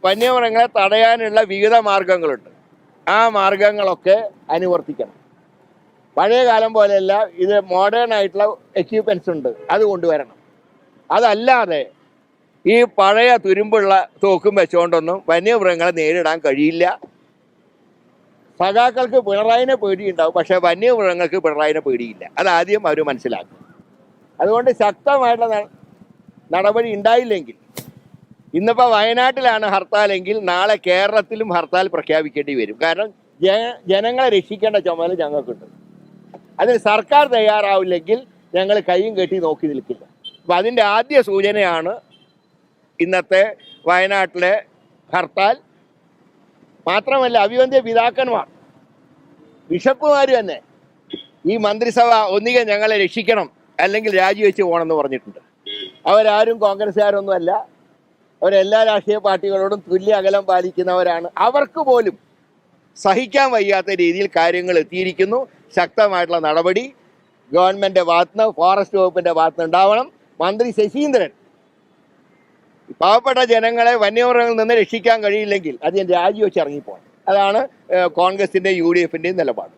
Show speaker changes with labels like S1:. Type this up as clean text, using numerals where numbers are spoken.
S1: വന്യമൃഗങ്ങളെ തടയാനുള്ള വിവിധ മാർഗങ്ങളുണ്ട്. ആ മാർഗങ്ങളൊക്കെ അനുവർത്തിക്കണം. പഴയ കാലം പോലെയല്ല, ഇത് മോഡേൺ ആയിട്ടുള്ള എക്യുപ്മെൻറ്റ്സ് ഉണ്ട്, അത് കൊണ്ടുവരണം. അതല്ലാതെ ഈ പഴയ തുരുമ്പുള്ള തോക്കും വെച്ചുകൊണ്ടൊന്നും വന്യമൃഗങ്ങളെ നേരിടാൻ കഴിയില്ല. സഖാക്കൾക്ക് പിണറായിനെ പേടിയുണ്ടാവും, പക്ഷേ വന്യമൃഗങ്ങൾക്ക് പിണറായിനെ പേടിയില്ല. അതാദ്യം അവർ മനസ്സിലാക്കും. അതുകൊണ്ട് ശക്തമായിട്ടുള്ള നടപടി ഉണ്ടായില്ലെങ്കിൽ, ഇന്നിപ്പോൾ വയനാട്ടിലാണ് ഹർത്താലെങ്കിൽ നാളെ കേരളത്തിലും ഹർത്താൽ പ്രഖ്യാപിക്കേണ്ടി വരും. കാരണം ജനങ്ങളെ രക്ഷിക്കേണ്ട ചുമതല ഞങ്ങൾക്കുണ്ട്. അതിന് സർക്കാർ തയ്യാറാവില്ലെങ്കിൽ ഞങ്ങൾ കൈയും കെട്ടി നോക്കി നിൽക്കില്ല. അപ്പം അതിൻ്റെ ആദ്യ സൂചനയാണ് ഇന്നത്തെ വയനാട്ടിലെ ഹർത്താൽ. മാത്രമല്ല, അഭിവന്ദ്യ പിതാക്കന്മാർ, ബിഷപ്പുമാർ തന്നെ ഈ മന്ത്രിസഭ ഒന്നുകിൽ ഞങ്ങളെ രക്ഷിക്കണം അല്ലെങ്കിൽ രാജിവെച്ച് പോകണമെന്ന് പറഞ്ഞിട്ടുണ്ട്. അവരാരും കോൺഗ്രസ്സുകാരൊന്നും അല്ല, അവരെല്ലാ രാഷ്ട്രീയ പാർട്ടികളോടും തുല്യ അകലം പാലിക്കുന്നവരാണ്. അവർക്ക് പോലും സഹിക്കാൻ വയ്യാത്ത രീതിയിൽ കാര്യങ്ങൾ എത്തിയിരിക്കുന്നു. ശക്തമായിട്ടുള്ള നടപടി ഗവൺമെൻറ് ഭാഗത്തുനിന്ന്, ഫോറസ്റ്റ് വകുപ്പിൻ്റെ ഭാഗത്തുനിന്ന് ഉണ്ടാവണം. മന്ത്രി ശശീന്ദ്രൻ പാവപ്പെട്ട ജനങ്ങളെ വന്യമൃഗങ്ങളിൽ നിന്ന് രക്ഷിക്കാൻ കഴിയില്ലെങ്കിൽ അത് രാജിവെച്ച് ഇറങ്ങിപ്പോകണം. അതാണ് കോൺഗ്രസിൻ്റെയും UDFൻ്റെയും നിലപാട്.